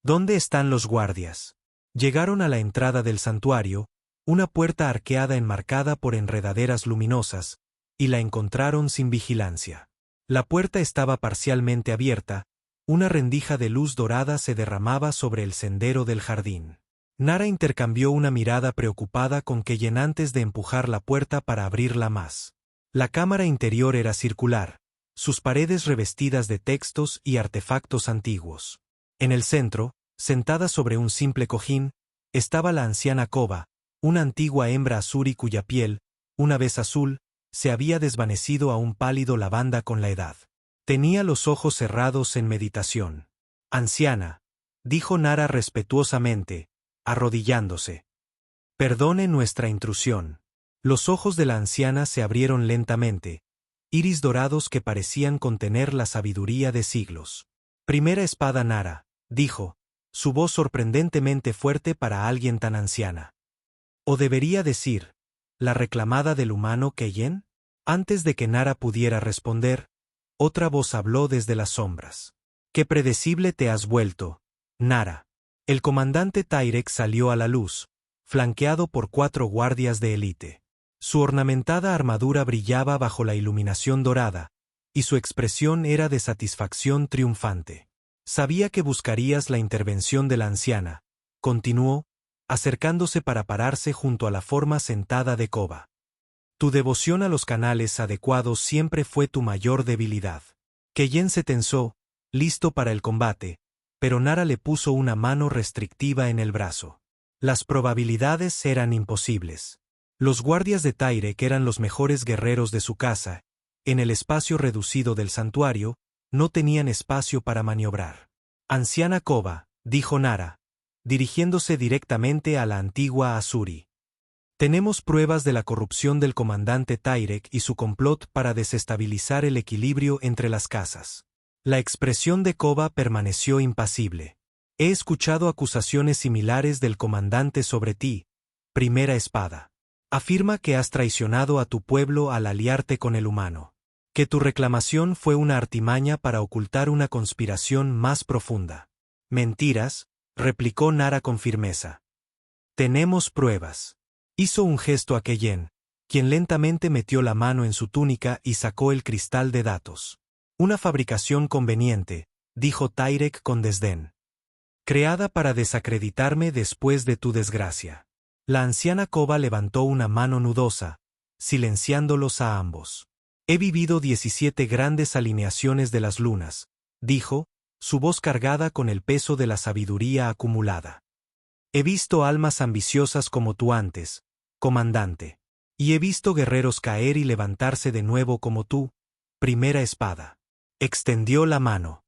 ¿Dónde están los guardias? Llegaron a la entrada del santuario, una puerta arqueada enmarcada por enredaderas luminosas, y la encontraron sin vigilancia. La puerta estaba parcialmente abierta, Una rendija de luz dorada se derramaba sobre el sendero del jardín. Nara intercambió una mirada preocupada con Keyen antes de empujar la puerta para abrirla más. La cámara interior era circular, sus paredes revestidas de textos y artefactos antiguos. En el centro, sentada sobre un simple cojín, estaba la anciana Koba, una antigua hembra asuri cuya piel, una vez azul, se había desvanecido a un pálido lavanda con la edad. Tenía los ojos cerrados en meditación. «Anciana», dijo Nara respetuosamente, arrodillándose. «Perdone nuestra intrusión». Los ojos de la anciana se abrieron lentamente, iris dorados que parecían contener la sabiduría de siglos. «Primera espada Nara», dijo, su voz sorprendentemente fuerte para alguien tan anciana. «O debería decir, la reclamada del humano Keyen». Antes de que Nara pudiera responder, otra voz habló desde las sombras. «Qué predecible te has vuelto, Nara». El comandante Tyrek salió a la luz, flanqueado por 4 guardias de élite. Su ornamentada armadura brillaba bajo la iluminación dorada, y su expresión era de satisfacción triunfante. «Sabía que buscarías la intervención de la anciana», continuó, acercándose para pararse junto a la forma sentada de Koba. «Tu devoción a los canales adecuados siempre fue tu mayor debilidad». Keyen se tensó, listo para el combate, pero Nara le puso una mano restrictiva en el brazo. Las probabilidades eran imposibles. Los guardias de Tyrek eran los mejores guerreros de su casa. En el espacio reducido del santuario, no tenían espacio para maniobrar. «Anciana Koba», dijo Nara, dirigiéndose directamente a la antigua Asuri. «Tenemos pruebas de la corrupción del comandante Tyrek y su complot para desestabilizar el equilibrio entre las casas». La expresión de Koba permaneció impasible. «He escuchado acusaciones similares del comandante sobre ti, primera espada. Afirma que has traicionado a tu pueblo al aliarte con el humano. Que tu reclamación fue una artimaña para ocultar una conspiración más profunda». «Mentiras», replicó Nara con firmeza. «Tenemos pruebas». Hizo un gesto a Keyen, quien lentamente metió la mano en su túnica y sacó el cristal de datos. «Una fabricación conveniente», dijo Tyrek con desdén. «Creada para desacreditarme después de tu desgracia». La anciana Koba levantó una mano nudosa, silenciándolos a ambos. «He vivido 17 grandes alineaciones de las lunas», dijo, su voz cargada con el peso de la sabiduría acumulada. «He visto almas ambiciosas como tú antes, comandante. Y he visto guerreros caer y levantarse de nuevo como tú, primera espada». Extendió la mano.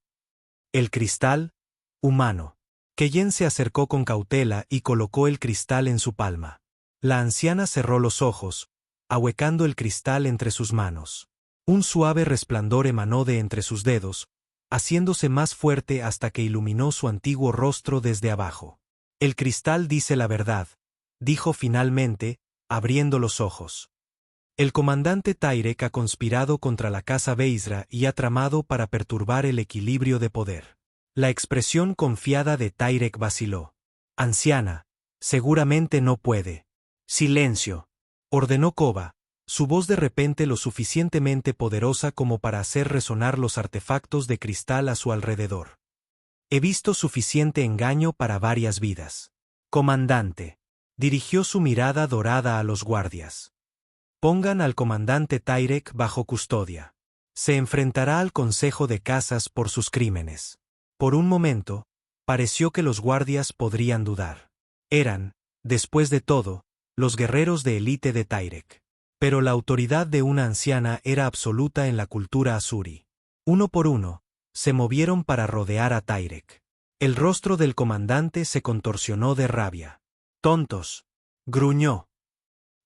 «El cristal, humano». Keyen se acercó con cautela y colocó el cristal en su palma. La anciana cerró los ojos, ahuecando el cristal entre sus manos. Un suave resplandor emanó de entre sus dedos, haciéndose más fuerte hasta que iluminó su antiguo rostro desde abajo. «El cristal dice la verdad», dijo finalmente, abriendo los ojos. «El comandante Tyrek ha conspirado contra la casa Beisra y ha tramado para perturbar el equilibrio de poder». La expresión confiada de Tyrek vaciló. «Anciana, seguramente no puede». «Silencio», ordenó Koba, su voz de repente lo suficientemente poderosa como para hacer resonar los artefactos de cristal a su alrededor. «He visto suficiente engaño para varias vidas». «Comandante», dirigió su mirada dorada a los guardias. «Pongan al comandante Tyrek bajo custodia. Se enfrentará al Consejo de Casas por sus crímenes». Por un momento, pareció que los guardias podrían dudar. Eran, después de todo, los guerreros de élite de Tyrek. Pero la autoridad de una anciana era absoluta en la cultura asuri. Uno por uno, se movieron para rodear a Tyrek. El rostro del comandante se contorsionó de rabia. «Tontos», gruñó.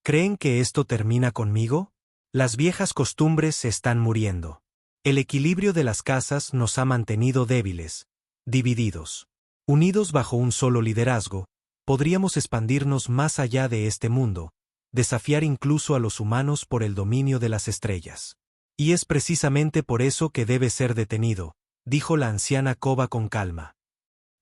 «¿Creen que esto termina conmigo? Las viejas costumbres están muriendo. El equilibrio de las casas nos ha mantenido débiles, divididos. Unidos bajo un solo liderazgo, podríamos expandirnos más allá de este mundo, desafiar incluso a los humanos por el dominio de las estrellas. Y es precisamente por eso que debe ser detenido», dijo la anciana Koba con calma.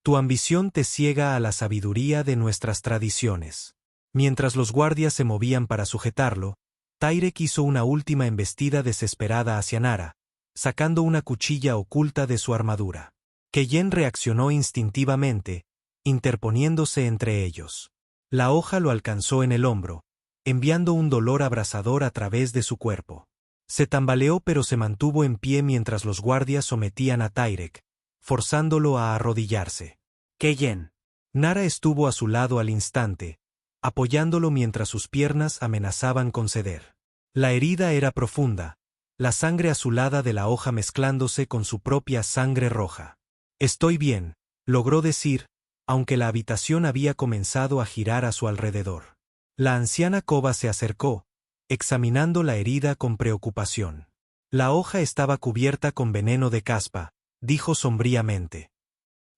«Tu ambición te ciega a la sabiduría de nuestras tradiciones». Mientras los guardias se movían para sujetarlo, Tyrek hizo una última embestida desesperada hacia Nara, sacando una cuchilla oculta de su armadura. Keyen reaccionó instintivamente, interponiéndose entre ellos. La hoja lo alcanzó en el hombro, enviando un dolor abrasador a través de su cuerpo. Se tambaleó pero se mantuvo en pie mientras los guardias sometían a Tyrek, forzándolo a arrodillarse. Keyen. Nara estuvo a su lado al instante, apoyándolo mientras sus piernas amenazaban con ceder. La herida era profunda, la sangre azulada de la hoja mezclándose con su propia sangre roja. Estoy bien, logró decir, aunque la habitación había comenzado a girar a su alrededor. La anciana Koba se acercó, examinando la herida con preocupación. La hoja estaba cubierta con veneno de caspa, dijo sombríamente.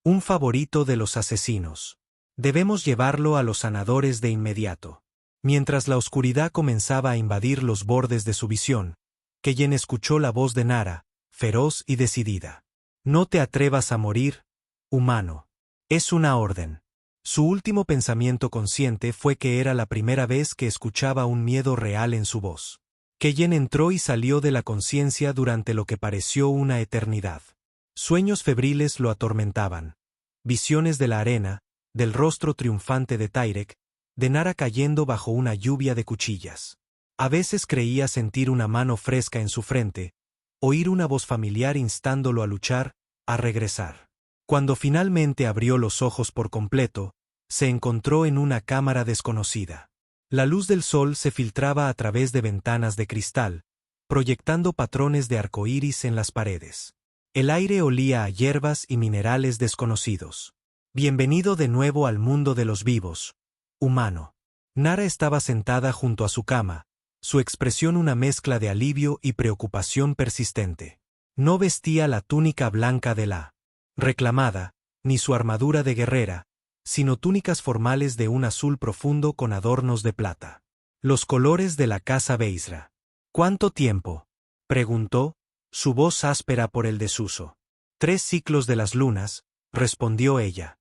Un favorito de los asesinos. Debemos llevarlo a los sanadores de inmediato. Mientras la oscuridad comenzaba a invadir los bordes de su visión, Keyen escuchó la voz de Nara, feroz y decidida. No te atrevas a morir, humano. Es una orden. Su último pensamiento consciente fue que era la primera vez que escuchaba un miedo real en su voz. Keyen entró y salió de la conciencia durante lo que pareció una eternidad. Sueños febriles lo atormentaban. Visiones de la arena, del rostro triunfante de Tyrek, de Nara cayendo bajo una lluvia de cuchillas. A veces creía sentir una mano fresca en su frente, oír una voz familiar instándolo a luchar, a regresar. Cuando finalmente abrió los ojos por completo, se encontró en una cámara desconocida. La luz del sol se filtraba a través de ventanas de cristal, proyectando patrones de arcoíris en las paredes. El aire olía a hierbas y minerales desconocidos. Bienvenido de nuevo al mundo de los vivos, humano. Nara estaba sentada junto a su cama, su expresión una mezcla de alivio y preocupación persistente. No vestía la túnica blanca de la reclamada, ni su armadura de guerrera, sino túnicas formales de un azul profundo con adornos de plata. Los colores de la casa Beisra. ¿Cuánto tiempo?, preguntó, su voz áspera por el desuso. 3 ciclos de las lunas, respondió ella.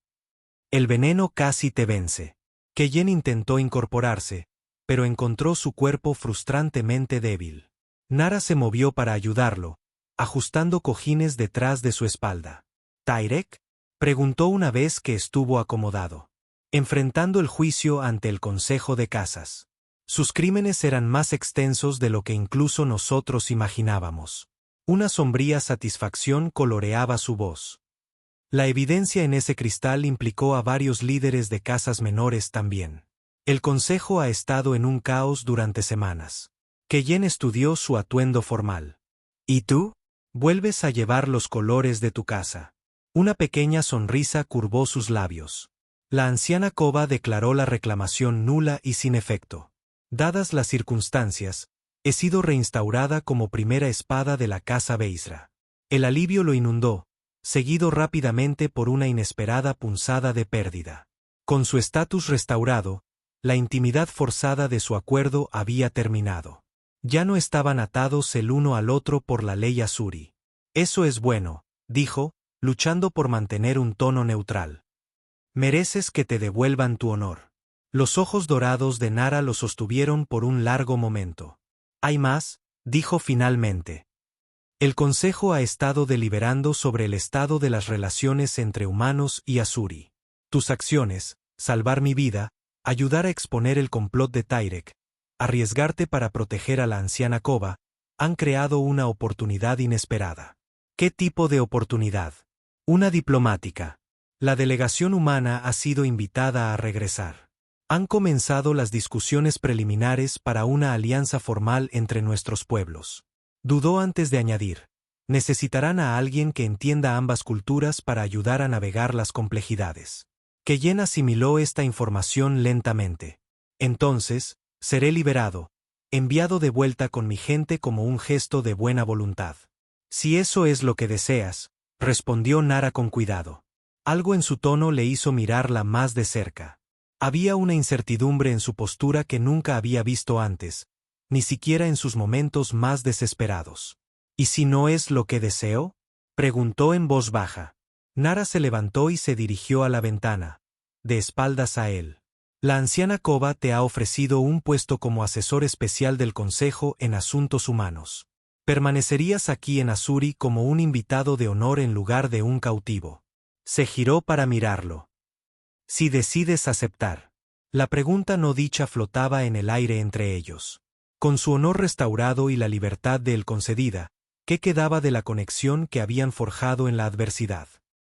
El veneno casi te vence. Keyen intentó incorporarse, pero encontró su cuerpo frustrantemente débil. Nara se movió para ayudarlo, ajustando cojines detrás de su espalda. ¿Tyrek?, preguntó una vez que estuvo acomodado. Enfrentando el juicio ante el Consejo de Casas. Sus crímenes eran más extensos de lo que incluso nosotros imaginábamos. Una sombría satisfacción coloreaba su voz. La evidencia en ese cristal implicó a varios líderes de casas menores también. El consejo ha estado en un caos durante semanas. Keyen estudió su atuendo formal. ¿Y tú? Vuelves a llevar los colores de tu casa. Una pequeña sonrisa curvó sus labios. La anciana Koba declaró la reclamación nula y sin efecto. Dadas las circunstancias, he sido reinstaurada como primera espada de la casa Beisra. El alivio lo inundó, seguido rápidamente por una inesperada punzada de pérdida. Con su estatus restaurado, la intimidad forzada de su acuerdo había terminado. Ya no estaban atados el uno al otro por la ley Azuri. Eso es bueno, dijo, luchando por mantener un tono neutral. Mereces que te devuelvan tu honor. Los ojos dorados de Nara lo sostuvieron por un largo momento. Hay más, dijo finalmente. El Consejo ha estado deliberando sobre el estado de las relaciones entre humanos y Azuri. Tus acciones, salvar mi vida, ayudar a exponer el complot de Tyrek, arriesgarte para proteger a la anciana Koba, han creado una oportunidad inesperada. ¿Qué tipo de oportunidad? Una diplomática. La delegación humana ha sido invitada a regresar. Han comenzado las discusiones preliminares para una alianza formal entre nuestros pueblos. Dudó antes de añadir, necesitarán a alguien que entienda ambas culturas para ayudar a navegar las complejidades. Keyen asimiló esta información lentamente. Entonces, seré liberado, enviado de vuelta con mi gente como un gesto de buena voluntad. Si eso es lo que deseas, respondió Nara con cuidado. Algo en su tono le hizo mirarla más de cerca. Había una incertidumbre en su postura que nunca había visto antes, ni siquiera en sus momentos más desesperados. ¿Y si no es lo que deseo?, preguntó en voz baja. Nara se levantó y se dirigió a la ventana, de espaldas a él. La anciana Koba te ha ofrecido un puesto como asesor especial del Consejo en Asuntos Humanos. Permanecerías aquí en Azuri como un invitado de honor en lugar de un cautivo. Se giró para mirarlo. Si decides aceptar. La pregunta no dicha flotaba en el aire entre ellos. Con su honor restaurado y la libertad de él concedida, ¿qué quedaba de la conexión que habían forjado en la adversidad?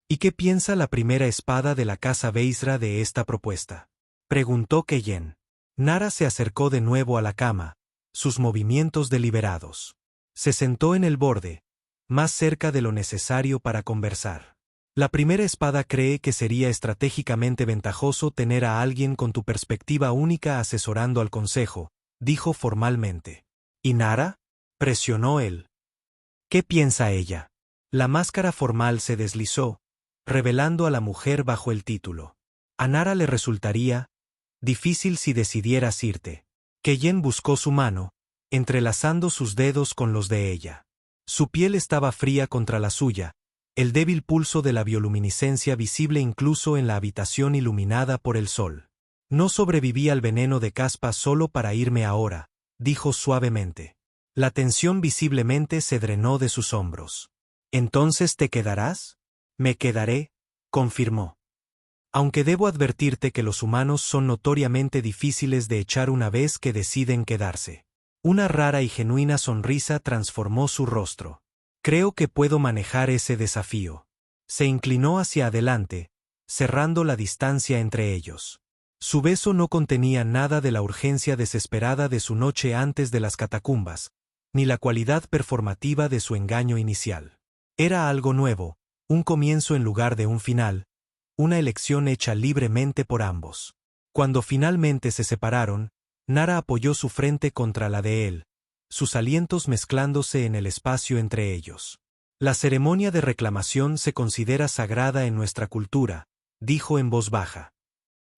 ¿Y qué piensa la primera espada de la casa Beisra de esta propuesta? Preguntó Keyen. Nara se acercó de nuevo a la cama, sus movimientos deliberados. Se sentó en el borde, más cerca de lo necesario para conversar. La primera espada cree que sería estratégicamente ventajoso tener a alguien con tu perspectiva única asesorando al consejo, dijo formalmente. ¿Y Nara? Presionó él. ¿Qué piensa ella? La máscara formal se deslizó, revelando a la mujer bajo el título. A Nara le resultaría difícil si decidieras irte. Keyen buscó su mano, entrelazando sus dedos con los de ella. Su piel estaba fría contra la suya, el débil pulso de la bioluminiscencia visible incluso en la habitación iluminada por el sol. No sobreviví al veneno de caspa solo para irme ahora, dijo suavemente. La tensión visiblemente se drenó de sus hombros. ¿Entonces te quedarás? Me quedaré, confirmó. Aunque debo advertirte que los humanos son notoriamente difíciles de echar una vez que deciden quedarse. Una rara y genuina sonrisa transformó su rostro. Creo que puedo manejar ese desafío. Se inclinó hacia adelante, cerrando la distancia entre ellos. Su beso no contenía nada de la urgencia desesperada de su noche antes de las catacumbas, ni la cualidad performativa de su engaño inicial. Era algo nuevo, un comienzo en lugar de un final, una elección hecha libremente por ambos. Cuando finalmente se separaron, Nara apoyó su frente contra la de él, sus alientos mezclándose en el espacio entre ellos. La ceremonia de reclamación se considera sagrada en nuestra cultura, dijo en voz baja.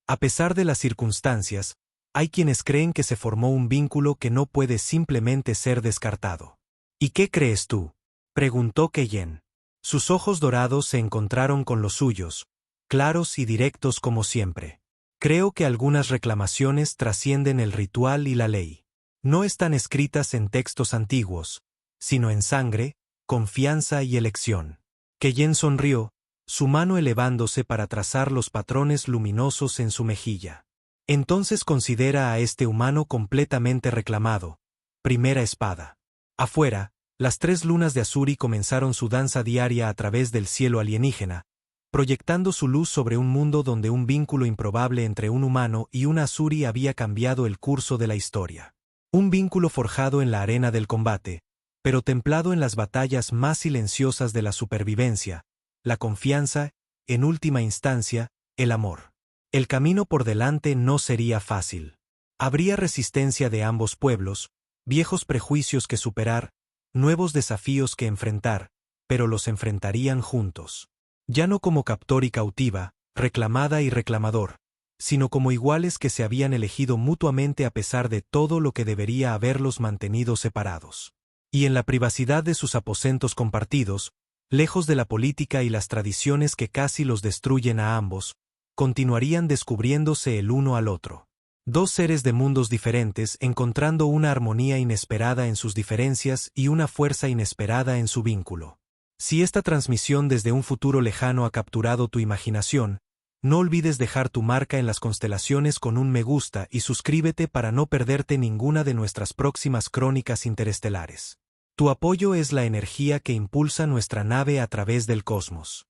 A pesar de las circunstancias, hay quienes creen que se formó un vínculo que no puede simplemente ser descartado. ¿Y qué crees tú? Preguntó Keyen. Sus ojos dorados se encontraron con los suyos, claros y directos como siempre. Creo que algunas reclamaciones trascienden el ritual y la ley. No están escritas en textos antiguos, sino en sangre, confianza y elección. Keyen sonrió, su mano elevándose para trazar los patrones luminosos en su mejilla. Entonces considera a este humano completamente reclamado. Primera espada. Afuera, las 3 lunas de Azuri comenzaron su danza diaria a través del cielo alienígena, proyectando su luz sobre un mundo donde un vínculo improbable entre un humano y una Azuri había cambiado el curso de la historia. Un vínculo forjado en la arena del combate, pero templado en las batallas más silenciosas de la supervivencia, la confianza, en última instancia, el amor. El camino por delante no sería fácil. Habría resistencia de ambos pueblos, viejos prejuicios que superar, nuevos desafíos que enfrentar, pero los enfrentarían juntos. Ya no como captor y cautiva, reclamada y reclamador, sino como iguales que se habían elegido mutuamente a pesar de todo lo que debería haberlos mantenido separados. Y en la privacidad de sus aposentos compartidos, lejos de la política y las tradiciones que casi los destruyen a ambos, continuarían descubriéndose el uno al otro. 2 seres de mundos diferentes encontrando una armonía inesperada en sus diferencias y una fuerza inesperada en su vínculo. Si esta transmisión desde un futuro lejano ha capturado tu imaginación, no olvides dejar tu marca en las constelaciones con un me gusta y suscríbete para no perderte ninguna de nuestras próximas crónicas interestelares. Tu apoyo es la energía que impulsa nuestra nave a través del cosmos.